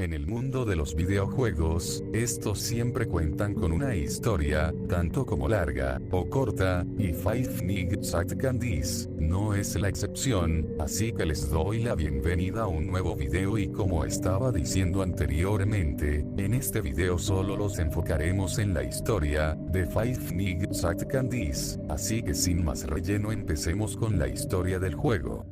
En el mundo de los videojuegos, estos siempre cuentan con una historia, tanto como larga, o corta, y Five Nights at Candy's no es la excepción, así que les doy la bienvenida a un nuevo video y como estaba diciendo anteriormente, en este video solo los enfocaremos en la historia, de Five Nights at Candy's, así que sin más relleno empecemos con la historia del juego.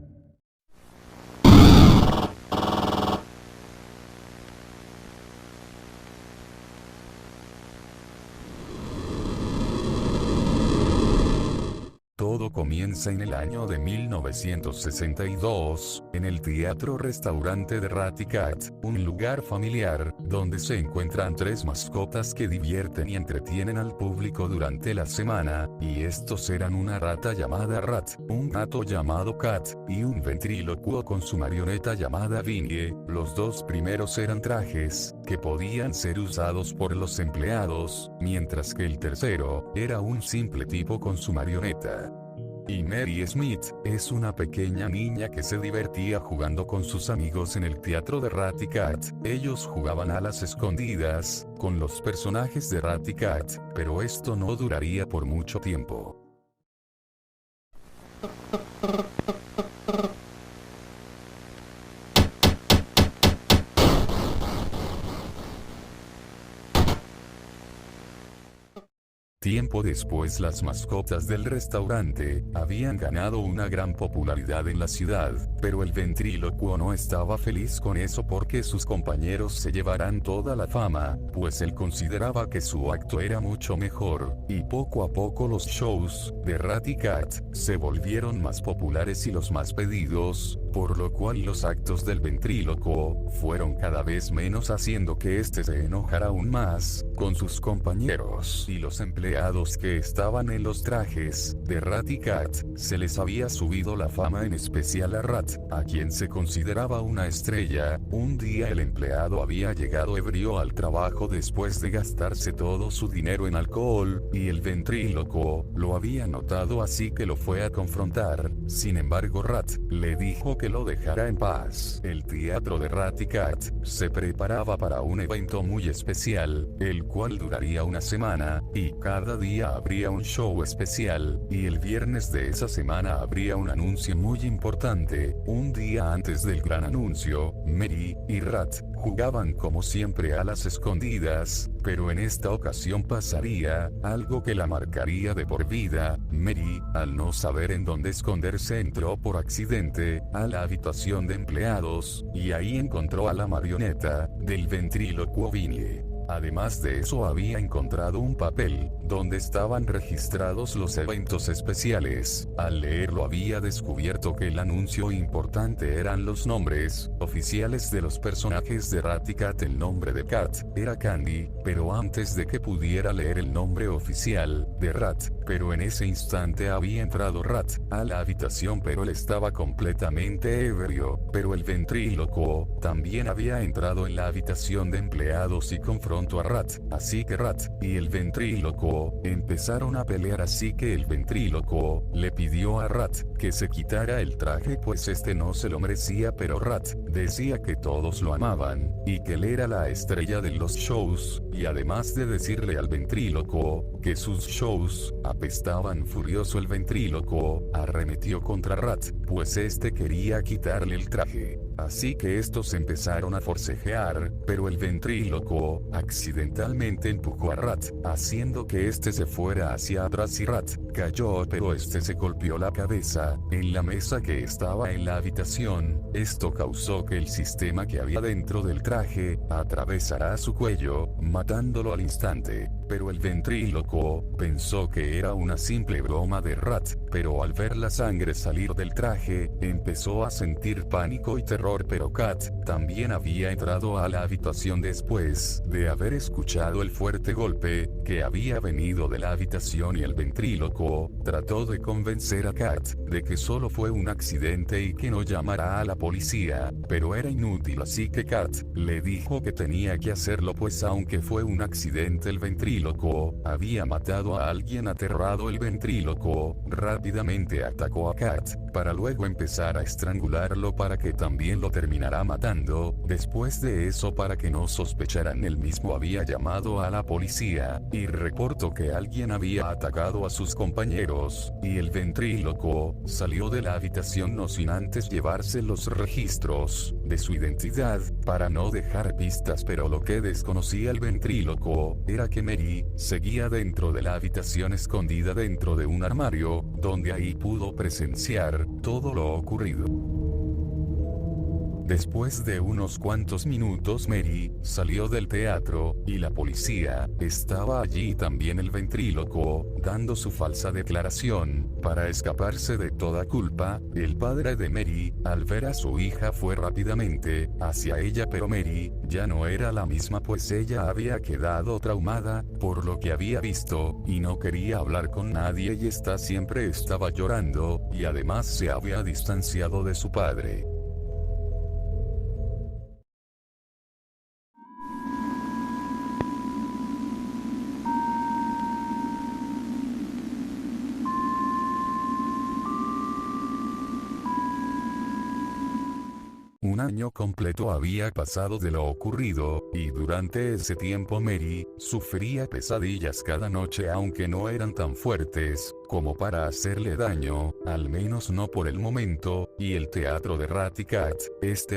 Todo comienza en el año de 1962, en el teatro-restaurante de Ratty Cat, un lugar familiar, donde se encuentran tres mascotas que divierten y entretienen al público durante la semana, y estos eran una rata llamada Rat, un gato llamado Cat, y un ventrílocuo con su marioneta llamada Vinnie. Los dos primeros eran trajes, que podían ser usados por los empleados, mientras que el tercero, era un simple tipo con su marioneta. Y Mary Smith, es una pequeña niña que se divertía jugando con sus amigos en el teatro de Ratty Cat. Ellos jugaban a las escondidas, con los personajes de Ratty Cat, pero esto no duraría por mucho tiempo. Tiempo después las mascotas del restaurante, habían ganado una gran popularidad en la ciudad, pero el ventrílocuo no estaba feliz con eso porque sus compañeros se llevarán toda la fama, pues él consideraba que su acto era mucho mejor, y poco a poco los shows, de Ratty Cat, se volvieron más populares y los más pedidos, por lo cual los actos del ventrílocuo, fueron cada vez menos haciendo que este se enojara aún más, con sus compañeros y los empleados que estaban en los trajes de Ratty Cat, se les había subido la fama, en especial a Rat, a quien se consideraba una estrella. Un día el empleado había llegado ebrio al trabajo después de gastarse todo su dinero en alcohol, y el ventrílocuo lo había notado, así que lo fue a confrontar. Sin embargo Rat le dijo que lo dejara en paz. El teatro de Ratty Cat se preparaba para un evento muy especial, el cual duraría una semana, y cada día habría un show especial, y el viernes de esa semana habría un anuncio muy importante. Un día antes del gran anuncio, Mary y Rat jugaban como siempre a las escondidas, pero en esta ocasión pasaría algo que la marcaría de por vida. Mary, al no saber en dónde esconderse, entró por accidente a la habitación de empleados, y ahí encontró a la marioneta del ventrílocuo Vinnie. Además de eso había encontrado un papel, donde estaban registrados los eventos especiales. Al leerlo había descubierto que el anuncio importante eran los nombres oficiales de los personajes de Ratty Cat. El nombre de Cat era Candy, pero antes de que pudiera leer el nombre oficial de Rat, pero en ese instante había entrado Rat a la habitación, pero él estaba completamente ebrio. Pero el ventrílocuo también había entrado en la habitación de empleados y confrontó a Rat, así que Rat y el ventrílocuo empezaron a pelear, así que el ventrílocuo le pidió a Rat que se quitara el traje, pues este no se lo merecía, pero Rat decía que todos lo amaban, y que él era la estrella de los shows, y además de decirle al ventrílocuo que sus shows apestaban, furioso el ventrílocuo arremetió contra Rat, pues este quería quitarle el traje. Así que estos empezaron a forcejear, pero el ventrílocuo accidentalmente empujó a Rat, haciendo que este se fuera hacia atrás y Rat cayó, pero este se golpeó la cabeza en la mesa que estaba en la habitación. Esto causó que el sistema que había dentro del traje atravesara su cuello, matándolo al instante. Pero el ventrílocuo pensó que era una simple broma de Rat, pero al ver la sangre salir del traje, empezó a sentir pánico y terror. Pero Cat también había entrado a la habitación después de haber escuchado el fuerte golpe que había venido de la habitación, y el ventrílocuo trató de convencer a Cat de que solo fue un accidente y que no llamara a la policía, pero era inútil, así que Cat le dijo que tenía que hacerlo, pues aunque fue un accidente el ventrílocuo había matado a alguien. Aterrado el ventrílocuo rápidamente atacó a Cat, para luego empezar a estrangularlo para que también lo terminara matando. Después de eso, para que no sospecharan, él mismo había llamado a la policía y reportó que alguien había atacado a sus compañeros, y el ventrílocuo salió de la habitación no sin antes llevarse los registros de su identidad, para no dejar pistas. Pero lo que desconocía el ventrílocuo era que Mary seguía dentro de la habitación escondida dentro de un armario, donde ahí pudo presenciar todo lo ocurrido. Después de unos cuantos minutos, Mary salió del teatro, y la policía estaba allí, también el ventrílocuo, dando su falsa declaración, para escaparse de toda culpa. El padre de Mary, al ver a su hija, fue rápidamente hacia ella, pero Mary ya no era la misma, pues ella había quedado traumada por lo que había visto, y no quería hablar con nadie, y esta siempre estaba llorando, y además se había distanciado de su padre. Un año completo había pasado de lo ocurrido, y durante ese tiempo Mary sufría pesadillas cada noche, aunque no eran tan fuertes como para hacerle daño, al menos no por el momento, y el teatro de Ratty Cat,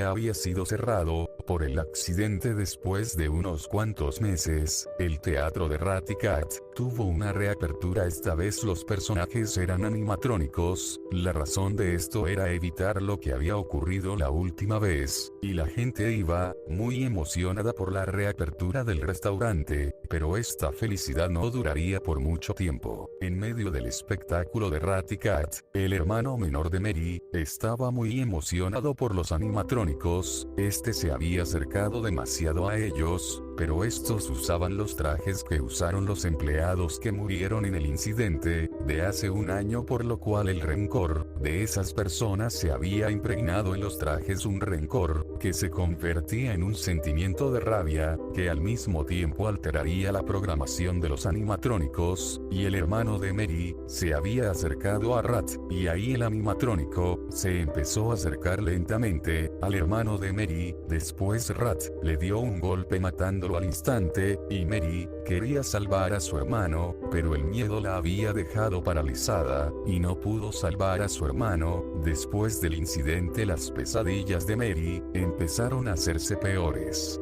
había sido cerrado por el accidente. Después de unos cuantos meses, el teatro de Ratty Cat tuvo una reapertura. Esta vez los personajes eran animatrónicos. La razón de esto era evitar lo que había ocurrido la última vez, y la gente iba muy emocionada por la reapertura del restaurante, pero esta felicidad no duraría por mucho tiempo. En medio del espectáculo de Ratty Cat, el hermano menor de Mary estaba muy emocionado por los animatrónicos. Se había acercado demasiado a ellos, pero estos usaban los trajes que usaron los empleados que murieron en el incidente de hace un año, por lo cual el rencor de esas personas se había impregnado en los trajes, un rencor que se convertía en un sentimiento de rabia, que al mismo tiempo alteraría la programación de los animatrónicos. Y el hermano de Mary se había acercado a Rat, y ahí el animatrónico se empezó a acercar lentamente al hermano de Mary. Después Rat le dio un golpe matándolo al instante, y Mary quería salvar a su hermano, pero el miedo la había dejado paralizada, y no pudo salvar a su hermano. Después del incidente, las pesadillas de Mary empezaron a hacerse peores.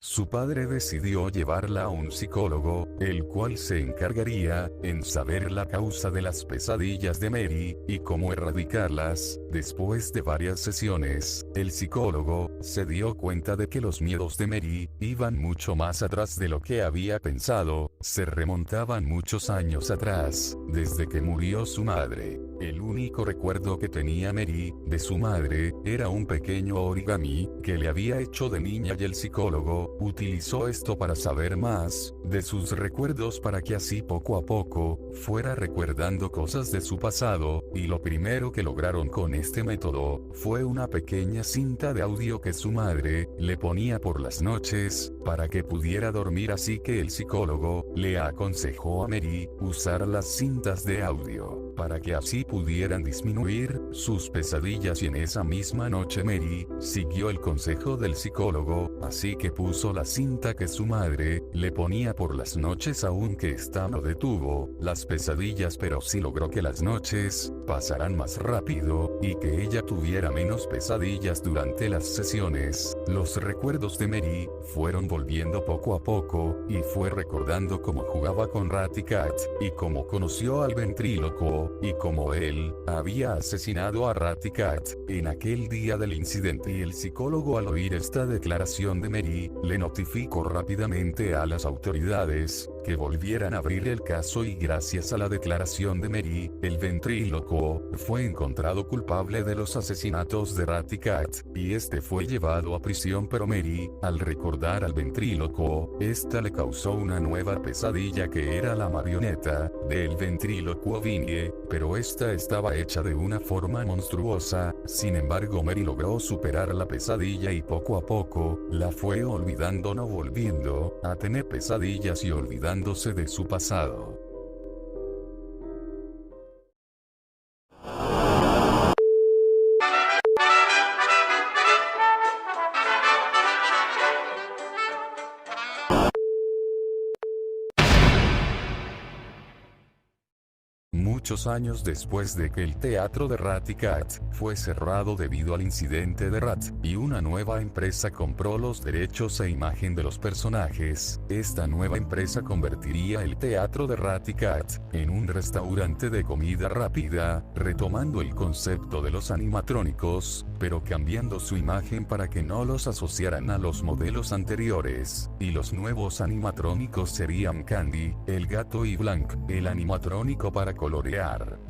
Su padre decidió llevarla a un psicólogo, el cual se encargaría en saber la causa de las pesadillas de Mary y cómo erradicarlas. Después de varias sesiones, el psicólogo se dio cuenta de que los miedos de Mary iban mucho más atrás de lo que había pensado. Se remontaban muchos años atrás, desde que murió su madre. El único recuerdo que tenía Mary de su madre era un pequeño origami que le había hecho de niña, y el psicólogo utilizó esto para saber más de sus recuerdos, para que así poco a poco fuera recuerdando cosas de su pasado. Y lo primero que lograron con este método fue una pequeña cinta de audio que su madre le ponía por las noches para que pudiera dormir, así que el psicólogo le aconsejó a Mary usar las cintas de audio para que así pudieran disminuir sus pesadillas. Y en esa misma noche Mary siguió el consejo del psicólogo, así que puso la cinta que su madre le ponía por las noches, aunque esta no detuvo las pesadillas, pero sí logró que las noches pasaran más rápido y que ella tuviera menos pesadillas durante las sesiones. Los recuerdos de Mary fueron volviendo poco a poco, y fue recordando cómo jugaba con Ratty Cat, y cómo conoció al ventrílocuo, y cómo él había asesinado a Ratty Cat en aquel día del incidente. Y el psicólogo, al oír esta declaración de Mary, le notificó rápidamente a las autoridades que volvieran a abrir el caso y gracias a la declaración de Mary, el ventrílocuo, fue encontrado culpable de los asesinatos de Ratty Cat, y este fue llevado a prisión pero Mary, al recordar al ventrílocuo, esta le causó una nueva pesadilla que era la marioneta, del ventrílocuo Vinnie, pero esta estaba hecha de una forma monstruosa, sin embargo Mary logró superar la pesadilla y poco a poco, la fue olvidando no volviendo a tener pesadillas y olvidándose de su pasado. Muchos años después de que el teatro de Ratty Cat fue cerrado debido al incidente de Rat, y una nueva empresa compró los derechos e imagen de los personajes, esta nueva empresa convertiría el teatro de Ratty Cat en un restaurante de comida rápida, retomando el concepto de los animatrónicos, pero cambiando su imagen para que no los asociaran a los modelos anteriores, y los nuevos animatrónicos serían Candy, el gato y Blanc, el animatrónico para colorear,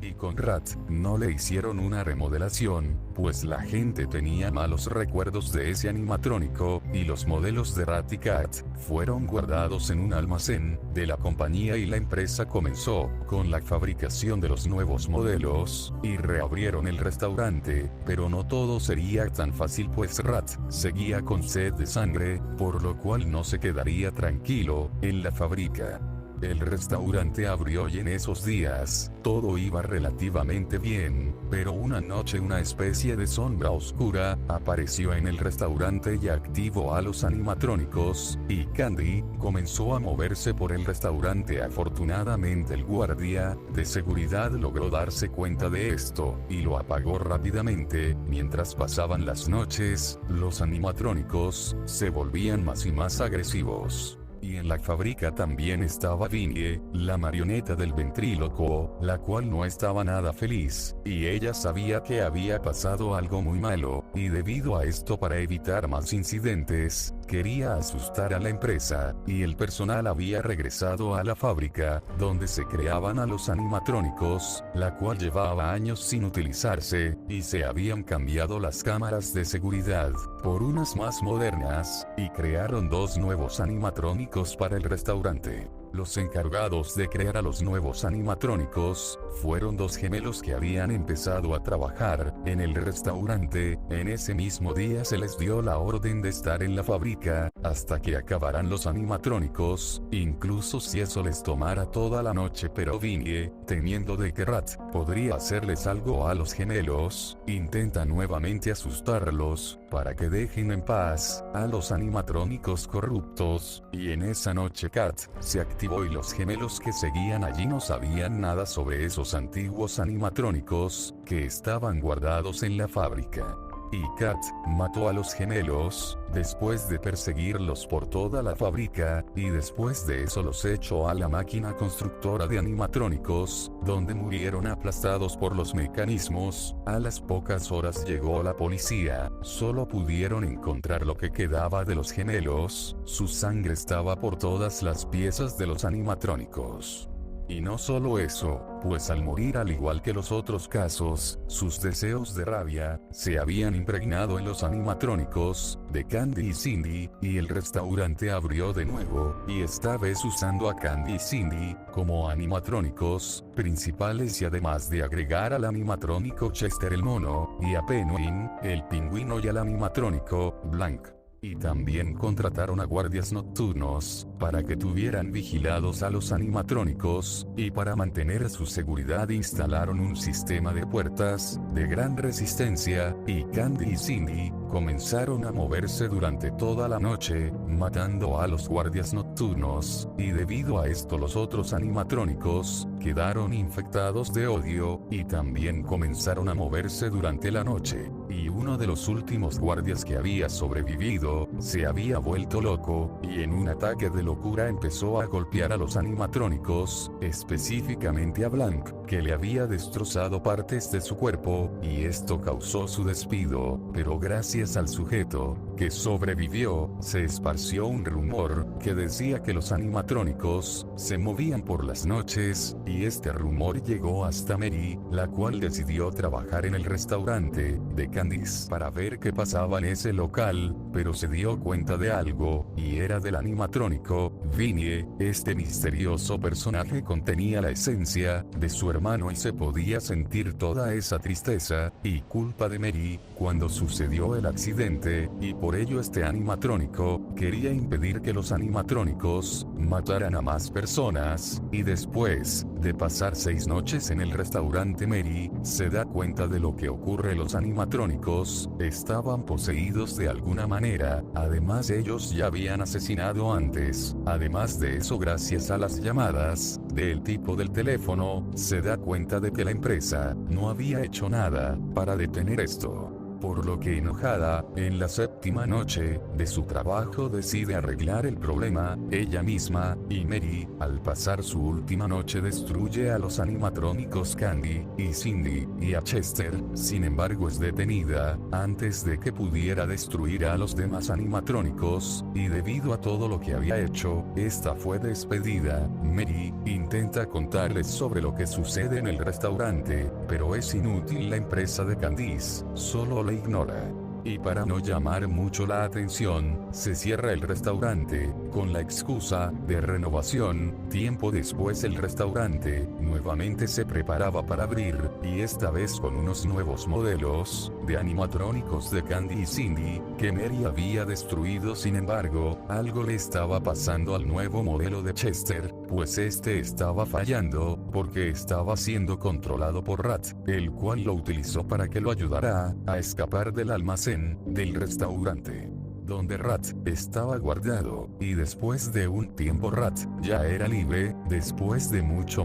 y con Rat, no le hicieron una remodelación, pues la gente tenía malos recuerdos de ese animatrónico, y los modelos de Ratty Cat fueron guardados en un almacén de la compañía y la empresa comenzó con la fabricación de los nuevos modelos, y reabrieron el restaurante, pero no todo sería tan fácil pues Rat seguía con sed de sangre, por lo cual no se quedaría tranquilo en la fábrica. El restaurante abrió y en esos días, todo iba relativamente bien, pero una noche una especie de sombra oscura apareció en el restaurante y activó a los animatrónicos, y Candy comenzó a moverse por el restaurante. Afortunadamente el guardia de seguridad logró darse cuenta de esto, y lo apagó rápidamente. Mientras pasaban las noches, los animatrónicos se volvían más y más agresivos. Y en la fábrica también estaba Vinnie, la marioneta del ventrílocuo, la cual no estaba nada feliz, y ella sabía que había pasado algo muy malo, y debido a esto para evitar más incidentes, quería asustar a la empresa, y el personal había regresado a la fábrica, donde se creaban a los animatrónicos, la cual llevaba años sin utilizarse, y se habían cambiado las cámaras de seguridad por unas más modernas, y crearon dos nuevos animatrónicos para el restaurante. Los encargados de crear a los nuevos animatrónicos fueron dos gemelos que habían empezado a trabajar en el restaurante. En ese mismo día se les dio la orden de estar en la fábrica hasta que acabaran los animatrónicos, incluso si eso les tomara toda la noche. Pero Vinnie, temiendo de que Rat podría hacerles algo a los gemelos, intenta nuevamente asustarlos para que dejen en paz a los animatrónicos corruptos, y en esa noche Cat se activó y los gemelos que seguían allí no sabían nada sobre esos antiguos animatrónicos que estaban guardados en la fábrica. Y Cat mató a los gemelos, después de perseguirlos por toda la fábrica, y después de eso los echó a la máquina constructora de animatrónicos, donde murieron aplastados por los mecanismos. A las pocas horas llegó la policía, solo pudieron encontrar lo que quedaba de los gemelos, su sangre estaba por todas las piezas de los animatrónicos. Y no solo eso, pues al morir al igual que los otros casos, sus deseos de rabia se habían impregnado en los animatrónicos de Candy y Cindy, y el restaurante abrió de nuevo, y esta vez usando a Candy y Cindy como animatrónicos principales, y además de agregar al animatrónico Chester el mono, y a Penguin, el pingüino, y al animatrónico Blanc. Y también contrataron a guardias nocturnos, para que tuvieran vigilados a los animatrónicos, y para mantener su seguridad instalaron un sistema de puertas, de gran resistencia, y Candy y Cindy comenzaron a moverse durante toda la noche, matando a los guardias nocturnos, y debido a esto los otros animatrónicos quedaron infectados de odio, y también comenzaron a moverse durante la noche, y uno de los últimos guardias que había sobrevivido, se había vuelto loco, y en un ataque de locura empezó a golpear a los animatrónicos, específicamente a Blanc, que le había destrozado partes de su cuerpo, y esto causó su despido, pero gracias al sujeto que sobrevivió, se esparció un rumor que decía que los animatrónicos se movían por las noches, y este rumor llegó hasta Mary, la cual decidió trabajar en el restaurante de Candice para ver qué pasaba en ese local, pero se dio cuenta de algo, y era del animatrónico Vinnie. Este misterioso personaje contenía la esencia de su hermano y se podía sentir toda esa tristeza y culpa de Mary cuando sucedió el accidente, y por ello este animatrónico quería impedir que los animatrónicos mataran a más personas, y después de pasar 6 noches en el restaurante, Mary se da cuenta de lo que ocurre. Los animatrónicos estaban poseídos de alguna manera, además ellos ya habían asesinado antes. Además de eso, gracias a las llamadas del tipo del teléfono, se da cuenta de que la empresa no había hecho nada para detener esto. Por lo que, enojada, en la 7ª noche de su trabajo decide arreglar el problema ella misma, y Mary, al pasar su última noche, destruye a los animatrónicos Candy y Cindy y a Chester. Sin embargo, es detenida antes de que pudiera destruir a los demás animatrónicos, y debido a todo lo que había hecho, esta fue despedida. Mary intenta contarles sobre lo que sucede en el restaurante, pero es inútil. La empresa de Candice solo la ignora. Y para no llamar mucho la atención, se cierra el restaurante, con la excusa de renovación. Tiempo después, el restaurante nuevamente se preparaba para abrir, y esta vez con unos nuevos modelos de animatrónicos de Candy y Cindy, que Mary había destruido. Sin embargo, algo le estaba pasando al nuevo modelo de Chester, pues este estaba fallando, porque estaba siendo controlado por Rat, el cual lo utilizó para que lo ayudara a escapar del almacén del restaurante donde Rat estaba guardado, y después de un tiempo Rat ya era libre, después de mucho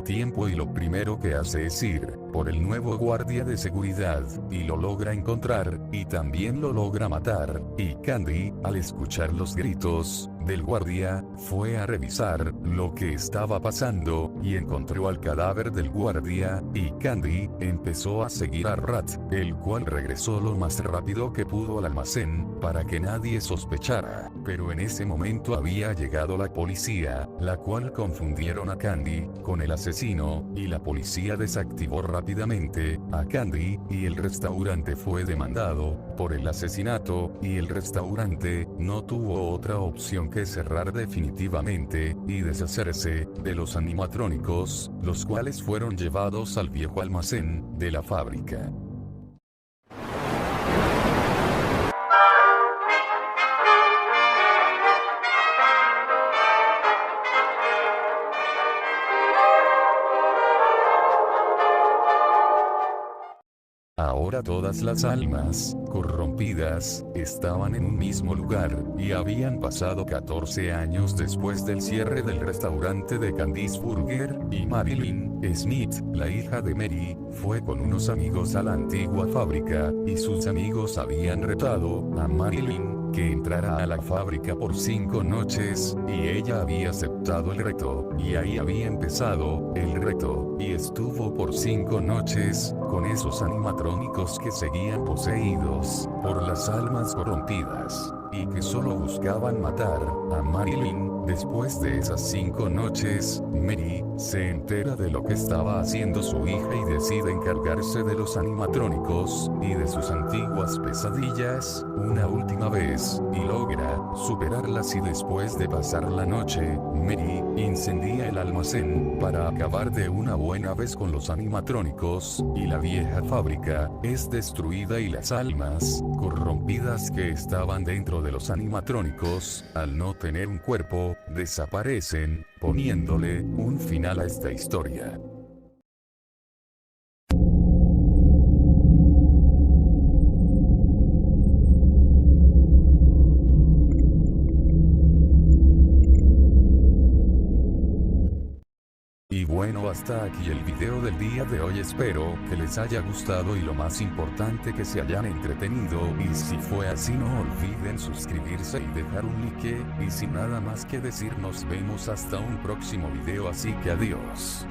tiempo, y lo primero que hace es ir por el nuevo guardia de seguridad, y lo logra encontrar, y también lo logra matar, y Candy, al escuchar los gritos del guardia, fue a revisar lo que estaba pasando, y encontró al cadáver del guardia, y Candy empezó a seguir a Rat, el cual regresó lo más rápido que pudo al almacén, para que nadie sospechara, pero en ese momento había llegado la policía, la cual confundieron a Candy con el asesino, y la policía desactivó rápidamente a Candy, y el restaurante fue demandado por el asesinato, y el restaurante no tuvo otra opción que cerrar definitivamente y deshacerse de los animatrónicos, los cuales fueron llevados al viejo almacén de la fábrica. Ahora todas las almas corrompidas estaban en un mismo lugar, y habían pasado 14 años después del cierre del restaurante de Candice Burger, y Marilyn Smith, la hija de Mary, fue con unos amigos a la antigua fábrica, y sus amigos habían retado a Marilyn que entrara a la fábrica por 5 noches, y ella había aceptado el reto, y ahí había empezado el reto, y estuvo por 5 noches con esos animatrónicos que seguían poseídos por las almas corrompidas, y que solo buscaban matar a Marilyn. Después de esas 5 noches, Mary se entera de lo que estaba haciendo su hija y decide encargarse de los animatrónicos y de sus antiguas pesadillas una última vez, y logra superarlas. Y después de pasar la noche, Mary incendia el almacén para acabar de una buena vez con los animatrónicos, y la vieja fábrica es destruida, y las almas corrompidas que estaban dentro de los animatrónicos, al no tener un cuerpo, desaparecen, poniéndole un final a esta historia. Y bueno, hasta aquí el video del día de hoy. Espero que les haya gustado y, lo más importante, que se hayan entretenido, y si fue así, no olviden suscribirse y dejar un like, y sin nada más que decir, nos vemos hasta un próximo video, así que adiós.